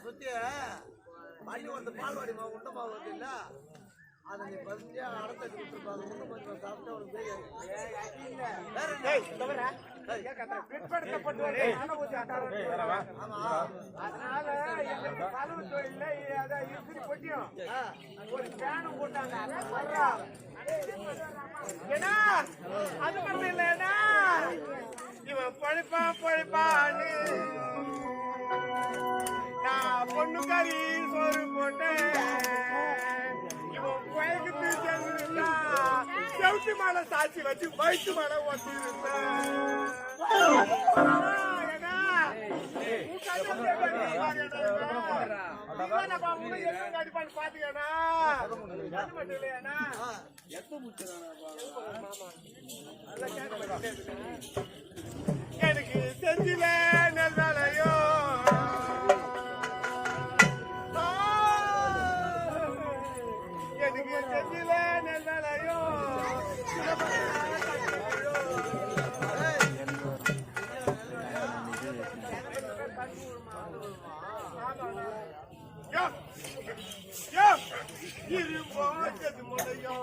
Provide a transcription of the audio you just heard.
சுத்தி பள்ளிக்கூடத்து பால்வாடி மாவு உண்ட மாவு வந்து இல்ல அதை நீ பறிஞ்சா அடத்தை கொடுத்துருப்பாங்க இன்னும் கொஞ்சம் சாப்பிட்டா உனக்கு தெரியாது. ஒரு பேனும் போட்டாங்க ஏன்னா அது மட்டும் இல்லைன்னா இவன் பழிப்பான்னு நான் பொண்ணு கறி சோறு போட்டேன். இவன் குயக்குத்து சேர்ந்துருந்தா செவுத்து மேல சாட்சி வச்சு வயிற்று மேல ஒட்டி அடிப்பான்னு பாத்தீங்கன்னா அது மட்டும் இல்லையாண்ணா எனக்கு செஞ்சில நெல்லையோ எனக்கு செஞ்சில நெல்லையோ இருபோது முறையோ